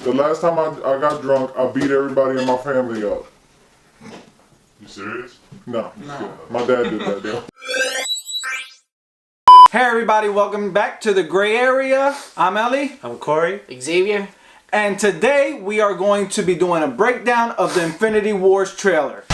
The last time I got drunk, I beat everybody in my family up. You serious? No. My dad did that deal. Hey everybody, welcome back to the Gray Area. I'm Ellie. I'm Corey. Xavier. And today we are going to be doing a breakdown of the Infinity Wars trailer.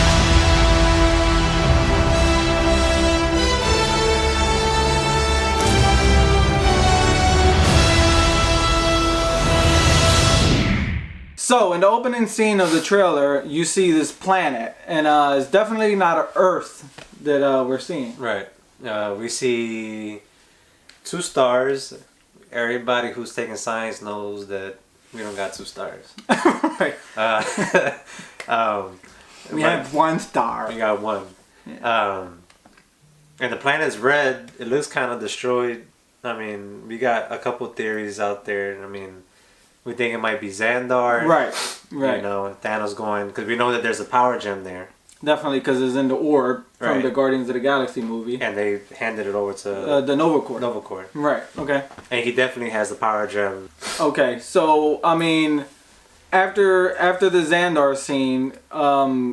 So, in the opening scene of the trailer, you see this planet, and it's definitely not an Earth that we're seeing. Right. We see 2 stars. Everybody who's taking science knows that we don't got 2 stars. Right. We have 1 star. We got 1. Yeah. And the planet's red. It looks kind of destroyed. I mean, we got a couple theories out there. I mean, we think it might be Xandar. Right. You know, Thanos going, because we know that there's a power gem there. Definitely, because it's in the orb from the Guardians of the Galaxy movie. And they handed it over to the Nova Corps. Nova Corps. Right, okay. And he definitely has the power gem. Okay, so, I mean, after the Xandar scene,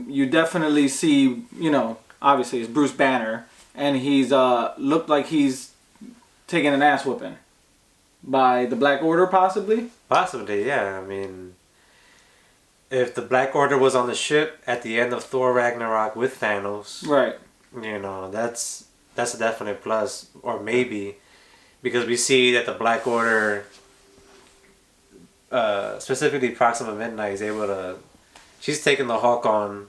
you definitely see, you know, obviously it's Bruce Banner, and he's looked like he's taking an ass whooping by the Black Order, possibly? Possibly, yeah. I mean, if the Black Order was on the ship at the end of Thor Ragnarok with Thanos, right? You know, that's a definite plus, or maybe because we see that the Black Order, specifically Proxima Midnight, is able to. She's taking the Hulk on,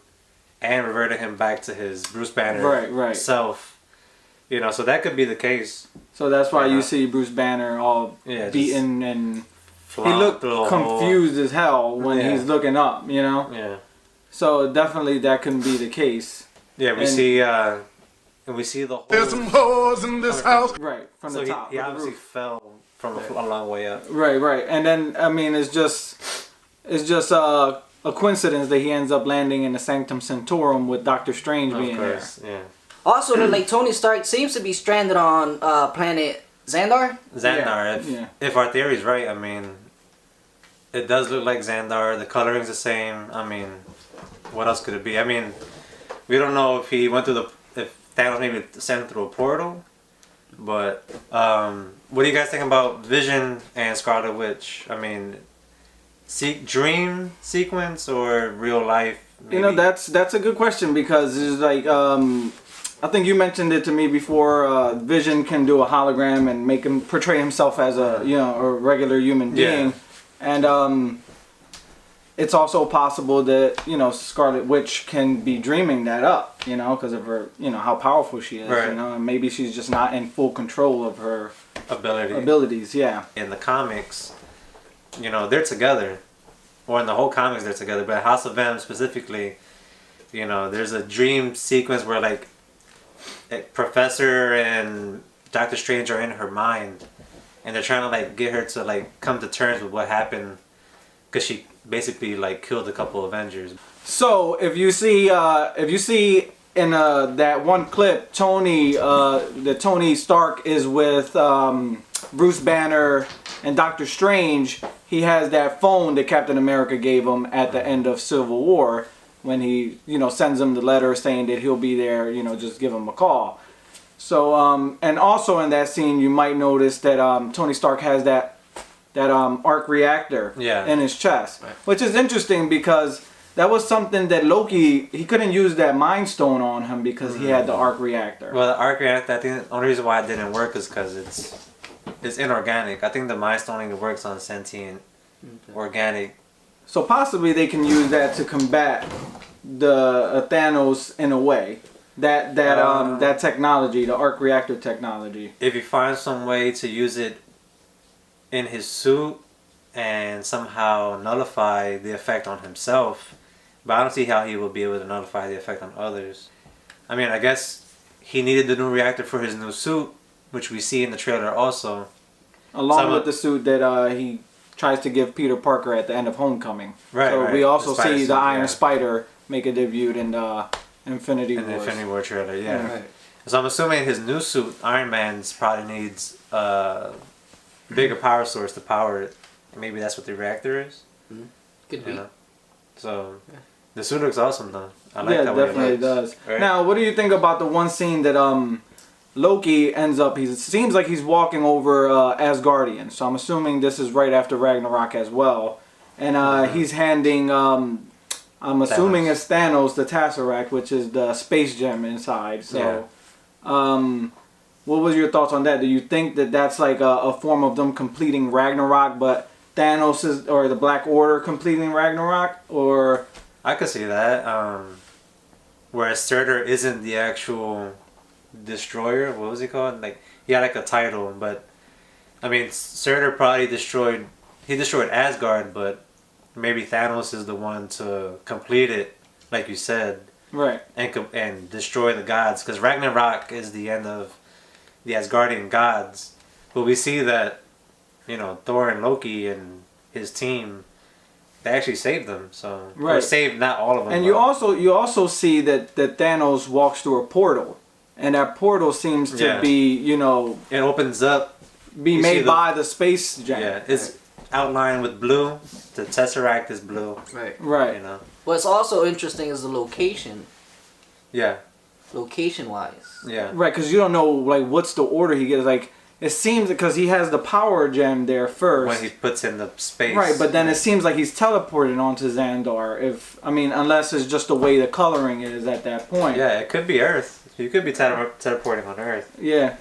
and reverted him back to his Bruce Banner self. You know, so that could be the case. So that's why you see Bruce Banner all beaten and he looked confused as hell when he's looking up, you know? Yeah. So definitely that can be the case. Yeah, we see and we see the whole... There's some hoes in this house. Right, from the top. He obviously fell from a long way up. Right. And then, I mean, it's just a coincidence that he ends up landing in the Sanctum Sanctorum with Doctor Strange being there. Yeah. Also, like Tony Stark seems to be stranded on planet Xandar. If our theory is right, I mean, it does look like Xandar. The coloring's the same. I mean, what else could it be? I mean, we don't know if he went through if Thanos maybe sent him through a portal. But what do you guys think about Vision and Scarlet Witch? I mean, dream sequence or real life? Maybe? You know, that's a good question because it's like. I think you mentioned it to me before. Vision can do a hologram and make him portray himself as a a regular human being, and it's also possible that Scarlet Witch can be dreaming that up, because of her, how powerful she is, and maybe she's just not in full control of her abilities. Yeah. In the comics, they're together, or in the whole comics they're together, but House of M specifically, there's a dream sequence where like. Professor and Doctor Strange are in her mind, and they're trying to like get her to like come to terms with what happened, because she basically like killed a couple Avengers. So if you see in that one clip, Tony Stark is with Bruce Banner and Doctor Strange. He has that phone that Captain America gave him at the end of Civil War. When he, sends him the letter saying that he'll be there, just give him a call. So, and also in that scene, you might notice that Tony Stark has that arc reactor in his chest, which is interesting because that was something that Loki, he couldn't use that Mind Stone on him because he had the arc reactor. Well, the arc reactor, I think the only reason why it didn't work is because it's inorganic. I think the Mind Stoning works on sentient, organic. So possibly they can use that to combat the Thanos in a way. That technology, the arc reactor technology. If he finds some way to use it in his suit and somehow nullify the effect on himself, but I don't see how he will be able to nullify the effect on others. I mean, I guess he needed the new reactor for his new suit, which we see in the trailer also. Along with the suit that he tries to give Peter Parker at the end of Homecoming. So we also see the Iron Spider make a debut in the Infinity Wars. In the Infinity War trailer, yeah. So I'm assuming his new suit, Iron Man's, probably needs a bigger power source to power it. Maybe that's what the reactor is? Could be. You know? So the suit looks awesome though. I like Yeah, that way definitely it looks. does. Right? Now, what do you think about the one scene that Loki ends up? He seems like he's walking over Asgardian. So I'm assuming this is right after Ragnarok as well. And he's handing I'm assuming Thanos. it's Thanos the Tesseract, which is the space gem inside. So, what was your thoughts on that? Do you think that that's like a form of them completing Ragnarok, but Thanos is, or the Black Order completing Ragnarok, or? I could see that. Whereas Surtur isn't the actual destroyer. What was he called? Like he had like a title, but I mean Surtur probably destroyed Asgard, but maybe Thanos is the one to complete it, like you said, Right. and destroy the gods. Because Ragnarok is the end of the Asgardian gods, but we see that Thor and Loki and his team, they actually saved them. So or Right. saved not all of them. And but- you also see that Thanos walks through a portal, and that portal seems to Yeah. be it opens up. be You see made the- by the space gem. Yeah, it's outlined with blue. The Tesseract is blue. Right. Right. You know. What's also interesting is the location. Yeah. Location wise. Yeah. Right, because you don't know like what's the order he gets. Like it seems because he has the power gem there first. When he puts in the space. Right, but then it seems like he's teleported onto Xandar. Unless it's just the way the coloring is at that point. Yeah, it could be Earth. You could be teleporting on Earth. Yeah.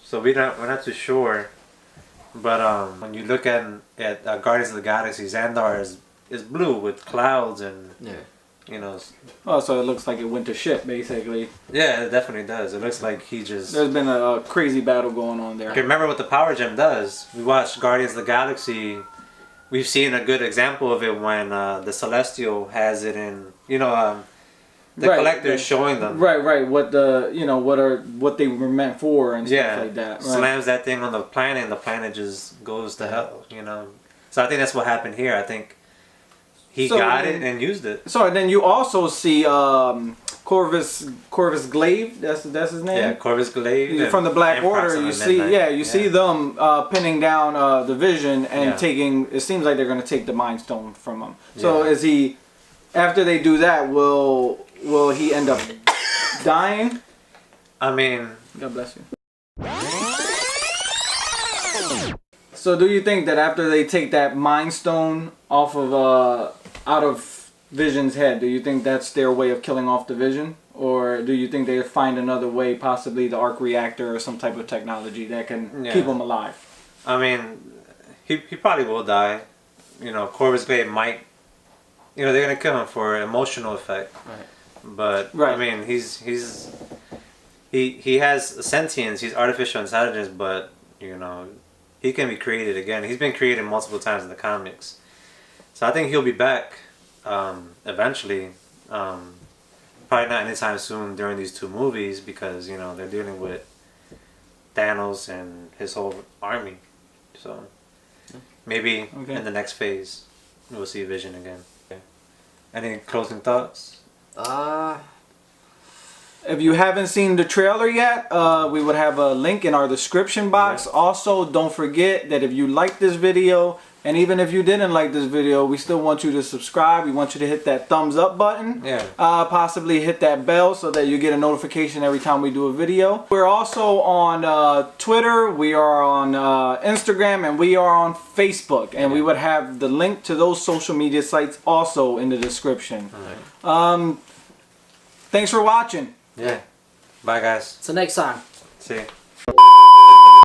So we're not too sure. But when you look at Guardians of the Galaxy, Xandar is blue with clouds and Oh, so it looks like it went to shit basically. yeah, it definitely does. It looks like he just. There's been a crazy battle going on there. Okay, remember what the power gem does? We watched Guardians of the Galaxy. We've seen a good example of it when the Celestial has it in. The Right, collector is right. showing them. Right. What what they were meant for and Yeah, stuff like that. Right. slams that thing on the planet, and the planet just goes to hell. So I think that's what happened here. I think he So got then- it and used it. So and then you also see Corvis Glaive. That's his name. Yeah, Corvis Glaive From the Black Emperor's Order, on you the see, Midnight. you see them pinning down the Vision and Yeah. taking. It seems like they're going to take the Mind Stone from him. So Yeah. is he? After they do that, will he end up dying? I mean, God bless you. So do you think that after they take that Mind Stone off of out of Vision's head, do you think that's their way of killing off the Vision? Or do you think they find another way, possibly the arc reactor or some type of technology that can Yeah. keep him alive? I mean, he probably will die. Corvus Glaive might. They're gonna kill him for emotional effect. Right. But Right. I mean, he has sentience. He's artificial intelligence, but he can be created again. He's been created multiple times in the comics, so I think he'll be back eventually. Probably not anytime soon during these two movies because they're dealing with Thanos and his whole army. So maybe Okay. in the next phase we'll see Vision again. Any closing thoughts? If you haven't seen the trailer yet, we would have a link in our description box. Also, don't forget that if you like this video, and even if you didn't like this video, we still want you to subscribe. We want you to hit that thumbs up button. Yeah. Possibly hit that bell so that you get a notification every time we do a video. We're also on Twitter, we are on Instagram, and we are on Facebook. And we would have the link to those social media sites also in the description. Alright. Thanks for watching. Yeah. Bye, guys. Till next time. See you.